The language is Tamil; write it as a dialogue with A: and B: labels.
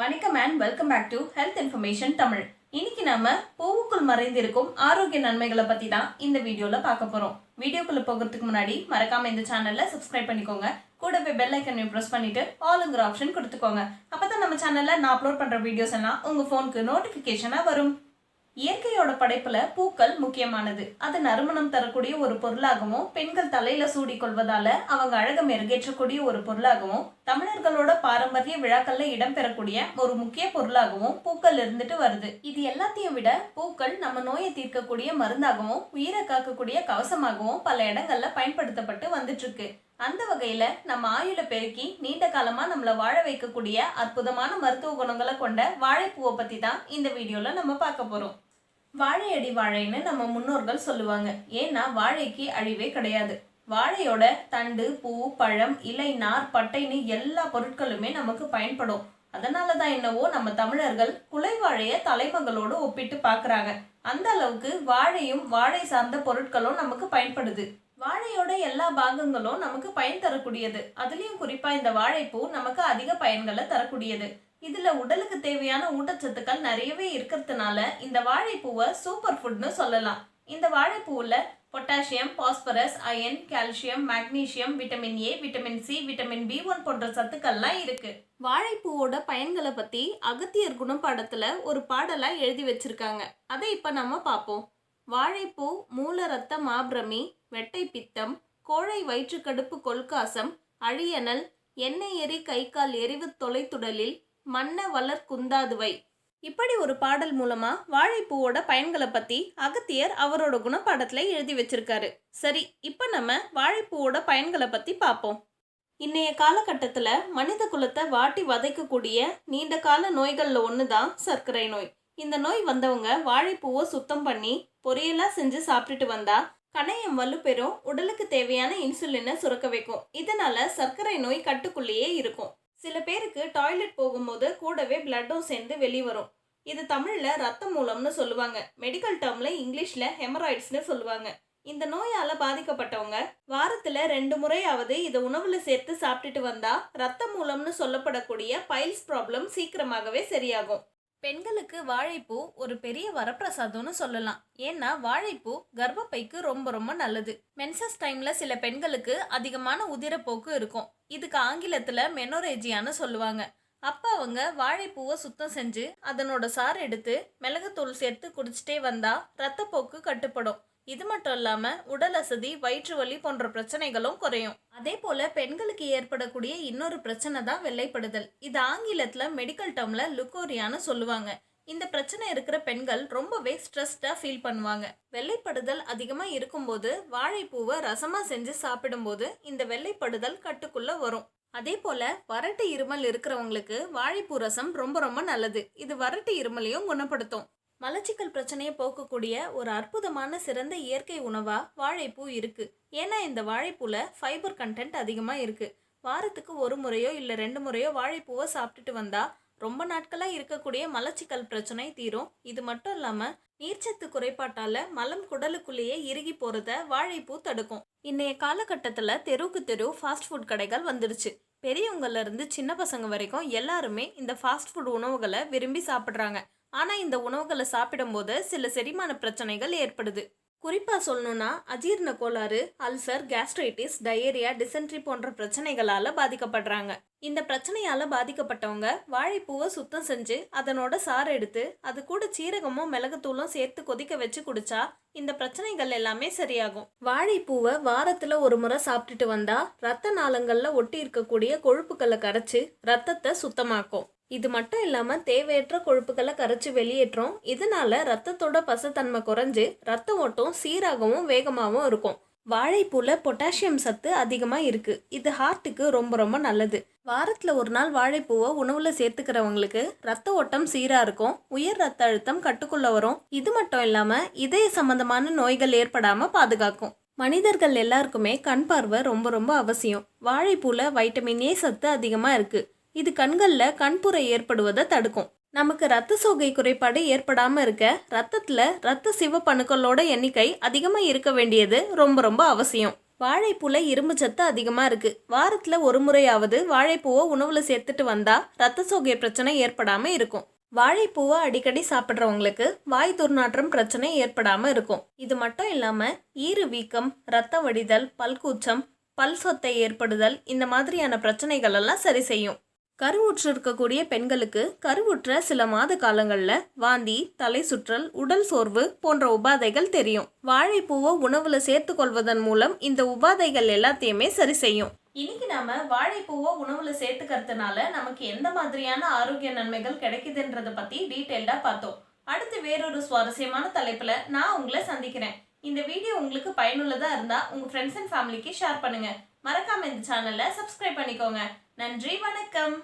A: வணக்கம் and welcome back to health information Tamil. இன்னைக்கு நாம பூவுக்குள் மறைந்திருக்கும் ஆரோக்கிய நன்மைகளை பத்தி தான் இந்த வீடியோல பார்க்க போறோம். வீடியோக்குள்ள போகிறதுக்கு முன்னாடி மறக்காம இந்த சேனலை சப்ஸ்கிரைப் பண்ணிக்கோங்க. கூடவே பெல் ஐக்கனையும் பிரஸ் பண்ணிட்டு ஆல்ங்கிற ஆப்ஷன் கொடுத்துக்கோங்க. அப்பதான் நம்ம சேனல்ல நான் அப்லோட் பண்ற வீடியோஸ் எல்லாம் உங்க போனுக்கு நோட்டிபிகேஷனா வரும். இயற்கையோட படைப்புல பூக்கள் முக்கியமானது. அது நறுமணம் தரக்கூடிய ஒரு பொருளாகவும், பெண்கள் தலையில சூடிக்கொள்வதால அவங்க அழக மெருகேற்றக்கூடிய ஒரு பொருளாகவும், தமிழர்களோட பாரம்பரிய விழாக்கள்ல இடம்பெறக்கூடிய ஒரு முக்கிய பொருளாகவும் பூக்கள் இருந்துட்டு வருது. இது எல்லாத்தையும் விட பூக்கள் நம்ம நோயை தீர்க்கக்கூடிய மருந்தாகவும், உயிரை காக்கக்கூடிய கவசமாகவும் பல இடங்கள்ல பயன்படுத்தப்பட்டு வந்துட்டு இருக்கு. அந்த வகையில நம்ம ஆயுள பெருக்கி நீண்ட காலமா நம்மள வாழ வைக்கக்கூடிய அற்புதமான மருத்துவ குணங்களை கொண்ட வாழைப்பூவை பத்தி தான் இந்த வீடியோல நம்ம பார்க்க போறோம். வாழையடி வாழைன்னு நம்ம முன்னோர்கள் சொல்லுவாங்க. ஏன்னா வாழைக்கு அழிவே கிடையாது. வாழையோட தண்டு, பூ, பழம், இலை, நார், பட்டைன்னு எல்லா பொருட்களுமே நமக்கு பயன்படும். அதனாலதான் என்னவோ நம்ம தமிழர்கள் குலை வாழைய தலைமகளோடு ஒப்பிட்டு பாக்குறாங்க. அந்த அளவுக்கு வாழையும் வாழை சார்ந்த பொருட்களும் நமக்கு பயன்படுது. வாழையோட எல்லா பாகங்களும் நமக்கு பயன் தரக்கூடியது. அதுலயும் குறிப்பா இந்த வாழைப்பூ நமக்கு அதிக பயன்களை தரக்கூடியது. இதுல உடலுக்கு தேவையான ஊட்டச்சத்துக்கள் நிறையவே இருக்கிறதுனால இந்த வாழைப்பூவை சூப்பர் ஃபுட்னு சொல்லலாம். இந்த வாழைப்பூவில் potassium, phosphorus, iron, calcium, magnesium, vitamin A, vitamin C, vitamin B1 போன்ற சத்துக்கள்லாம் இருக்கு. வாழைப்பூவோட பயன்களை பத்தி அகத்தியர் குணப்பாடத்துல ஒரு பாடலா எழுதி வச்சிருக்காங்க. அதை இப்ப நம்ம பார்ப்போம். வாழைப்பூ மூல ரத்த மாபிரமி, வெட்டை பித்தம், கோழை வயிற்றுக்கடுப்பு, கொல்காசம், அழியனல், எண்ணெய் எரி, கை கால் எரிவு, தொலைத்துடலில், மன்ன வளர் குந்தாதுவை. இப்படி ஒரு பாடல் மூலமா வாழைப்பூவோட பயன்களை பத்தி அகத்தியர் அவரோட குணப்பாடத்துல எழுதி வச்சிருக்காரு. சரி, இப்ப நம்ம வாழைப்பூவோட பயன்களை பத்தி பார்ப்போம். இன்னைய காலகட்டத்துல மனித குலத்தை வாட்டி வதைக்கக்கூடிய நீண்ட கால நோய்கள்ல ஒண்ணுதான் சர்க்கரை நோய். இந்த நோய் வந்தவங்க வாழைப்பூவை சுத்தம் பண்ணி பொரியலா செஞ்சு சாப்பிட்டுட்டு வந்தா கணையம் வலுப்பெறும், உடலுக்கு தேவையான இன்சுலினை சுரக்க வைக்கும். இதனால சர்க்கரை நோய் கட்டுக்குள்ளேயே இருக்கும். சில பேருக்கு டாய்லெட் போகும்போது கூடவே பிளட்டும் சேர்ந்து வெளிவரும். இது தமிழ்ல ரத்த மூலம்னு சொல்லுவாங்க. மெடிக்கல் டேர்ம்ல இங்கிலீஷ்ல ஹெமராய்ட்ஸ்னு சொல்லுவாங்க. இந்த நோயால பாதிக்கப்பட்டவங்க வாரத்துல 2 முறையாவது இதை உணவுல சேர்த்து சாப்பிட்டுட்டு வந்தா ரத்த மூலம்னு சொல்லப்படக்கூடிய பைல்ஸ் ப்ராப்ளம் சீக்கிரமாகவே சரியாகும். பெண்களுக்கு வாழைப்பூ ஒரு பெரிய வரப்பிரசாதம்னு சொல்லலாம். ஏன்னா வாழைப்பூ கர்ப்பப்பைக்கு ரொம்ப ரொம்ப நல்லது. மென்சஸ் டைம்ல சில பெண்களுக்கு அதிகமான உதிரப்போக்கு இருக்கும். இதுக்கு ஆங்கிலத்துல மெனோரேஜியான்னு சொல்லுவாங்க. அப்ப அவங்க வாழைப்பூவை சுத்தம் செஞ்சு அதனோட சாறு எடுத்து மிளகுத்தூள் சேர்த்து குடிச்சிட்டே வந்தா ரத்தப்போக்கு கட்டுப்படும். இது மட்டும் இல்லாம உடல் அசதி, வயிற்று வலி போன்ற பிரச்சனைகளும் குறையும். அதே போல பெண்களுக்கு ஏற்படக்கூடிய இன்னொரு பிரச்சனை தான் வெள்ளைப்படுதல். இது ஆங்கிலத்துல மெடிக்கல் டேர்ம்ல லுக்கோரியான்னு சொல்லுவாங்க. இந்த பிரச்சனை இருக்கிற பெண்கள் ரொம்பவே ஸ்ட்ரெஸ்டா ஃபீல் பண்ணுவாங்க. வெள்ளைப்படுதல் அதிகமா இருக்கும்போது வாழைப்பூவை ரசமா செஞ்சு சாப்பிடும்போது இந்த வெள்ளைப்படுதல் கட்டுக்குள்ள வரும். அதே போல வறட்டு இருமல் இருக்கிறவங்களுக்கு வாழைப்பூ ரசம் ரொம்ப ரொம்ப நல்லது. இது வறட்டு இருமலையும் குணப்படுத்தும். மலச்சிக்கல் பிரச்சனையை போக்கக்கூடிய ஒரு அற்புதமான சிறந்த இயற்கை உணவா வாழைப்பூ இருக்கு. ஏன்னா இந்த வாழைப்பூல ஃபைபர் கண்டென்ட் அதிகமா இருக்கு. வாரத்துக்கு 1 முறையோ இல்ல 2 முறையோ வாழைப்பூவை சாப்பிட்டுட்டு வந்தா ரொம்ப நாட்களா இருக்கக்கூடிய மலச்சிக்கல் பிரச்சனை தீரும். இது மட்டும் இல்லாம நீர்ச்சத்து குறைபாட்டால மலம் குடலுக்குள்ளேயே இறுகி போறத வாழைப்பூ தடுக்கும். இன்னைய காலகட்டத்துல தெருவுக்கு தெரு ஃபாஸ்ட் ஃபுட் கடைகள் வந்துடுச்சு. பெரியவங்கள்ல இருந்து சின்ன பசங்க வரைக்கும் எல்லாருமே இந்த ஃபாஸ்ட் ஃபுட் உணவுகளை விரும்பி சாப்பிட்றாங்க. ஆனா இந்த உணவுகளை சாப்பிடும்போது சில செரிமான பிரச்சனைகள் ஏற்படுது. குறிப்பா சொல்லணும்னா அஜீரண கோளாறு, அல்சர், கேஸ்ட்ரைட்டிஸ், டயரியா, டிசென்ட்ரி போன்ற பிரச்சனைகளால பாதிக்கப்படுறாங்க. இந்த பிரச்சனையால பாதிக்கப்பட்டவங்க வாழைப்பூவை சுத்தம் செஞ்சு அதனோட சாறு எடுத்து அது கூட சீரகமும் மிளகுத்தூளும் சேர்த்து கொதிக்க வச்சு குடிச்சா இந்த பிரச்சனைகள் எல்லாமே சரியாகும். வாழைப்பூவை வாரத்துல 1 முறை சாப்பிட்டுட்டு வந்தா ரத்த நாளங்கள்ல ஒட்டி இருக்கக்கூடிய கொழுப்புகளை கரைச்சு ரத்தத்தை சுத்தமாக்கும். இது மட்டும் இல்லாம தேவையற்ற கொழுப்புகளை கரைச்சு வெளியேற்றும். இதனால ரத்தத்தோட பசத்தன்மை குறைஞ்சு ரத்த ஓட்டம் சீராகவும் வேகமாகவும் இருக்கும். வாழைப்பூல பொட்டாசியம் சத்து அதிகமா இருக்கு. இது ஹார்ட்டுக்கு ரொம்ப ரொம்ப நல்லது. வாரத்துல 1 நாள் வாழைப்பூவை உணவுல சேர்த்துக்கிறவங்களுக்கு ரத்த ஓட்டம் சீரா இருக்கும். உயர் ரத்த அழுத்தம் கட்டுக்குள்ள வரும். இது மட்டும் இல்லாம இதய சம்பந்தமான நோய்கள் ஏற்படாம பாதுகாக்கும். மனிதர்கள் எல்லாருக்குமே கண் பார்வை ரொம்ப ரொம்ப அவசியம். வாழைப்பூல வைட்டமின் ஏ சத்து அதிகமா இருக்கு. இது கண்கள்ல கண்புரை ஏற்படுவதை தடுக்கும். நமக்கு ரத்த சோகை குறைபாடு ஏற்படாம இருக்க ரத்தத்துல ரத்த சிவப்பணுக்களோட எண்ணிக்கை அதிகமா இருக்க வேண்டியது ரொம்ப ரொம்ப அவசியம். வாழைப்பூல இரும்பு சத்து அதிகமாக இருக்குது. வாரத்தில் ஒரு முறையாவது வாழைப்பூவை உணவில் சேர்த்துட்டு வந்தால் ரத்த சோகை பிரச்சனை ஏற்படாமல் இருக்கும். வாழைப்பூவை அடிக்கடி சாப்பிட்றவங்களுக்கு வாய் துர்நாற்றம் பிரச்சனை ஏற்படாமல் இருக்கும். இது மட்டும் இல்லாமல் ஈறு வீக்கம், ரத்த வடிதல், பல்கூச்சம், பல் சொத்தை ஏற்படுதல் இந்த மாதிரியான பிரச்சனைகள் எல்லாம் சரி செய்யும். கருவுற்று இருக்கக்கூடிய பெண்களுக்கு கருவுற்ற சில மாத காலங்களில் வாந்தி, தலை சுற்றல், உடல் சோர்வு போன்ற உபாதைகள் தெரியும். வாழைப்பூவை உணவுல சேர்த்து கொள்வதன் மூலம் இந்த உபாதைகள் எல்லாத்தையுமே சரி செய்யும். இன்னைக்கு நாம வாழைப்பூவை உணவுல சேர்த்துக்கிறதுனால நமக்கு எந்த மாதிரியான ஆரோக்கிய நன்மைகள் கிடைக்குதுன்றத பத்தி டீட்டெயில்டா பார்த்தோம். அடுத்து வேறொரு சுவாரஸ்யமான தலைப்புல நான் உங்களை சந்திக்கிறேன். இந்த வீடியோ உங்களுக்கு பயனுள்ளதா இருந்தா உங்க ஃப்ரெண்ட்ஸ் அண்ட் ஃபேமிலிக்கு ஷேர் பண்ணுங்க. மறக்காம இந்த சேனலை சப்ஸ்கிரைப் பண்ணிக்கோங்க. நன்றி, வணக்கம்.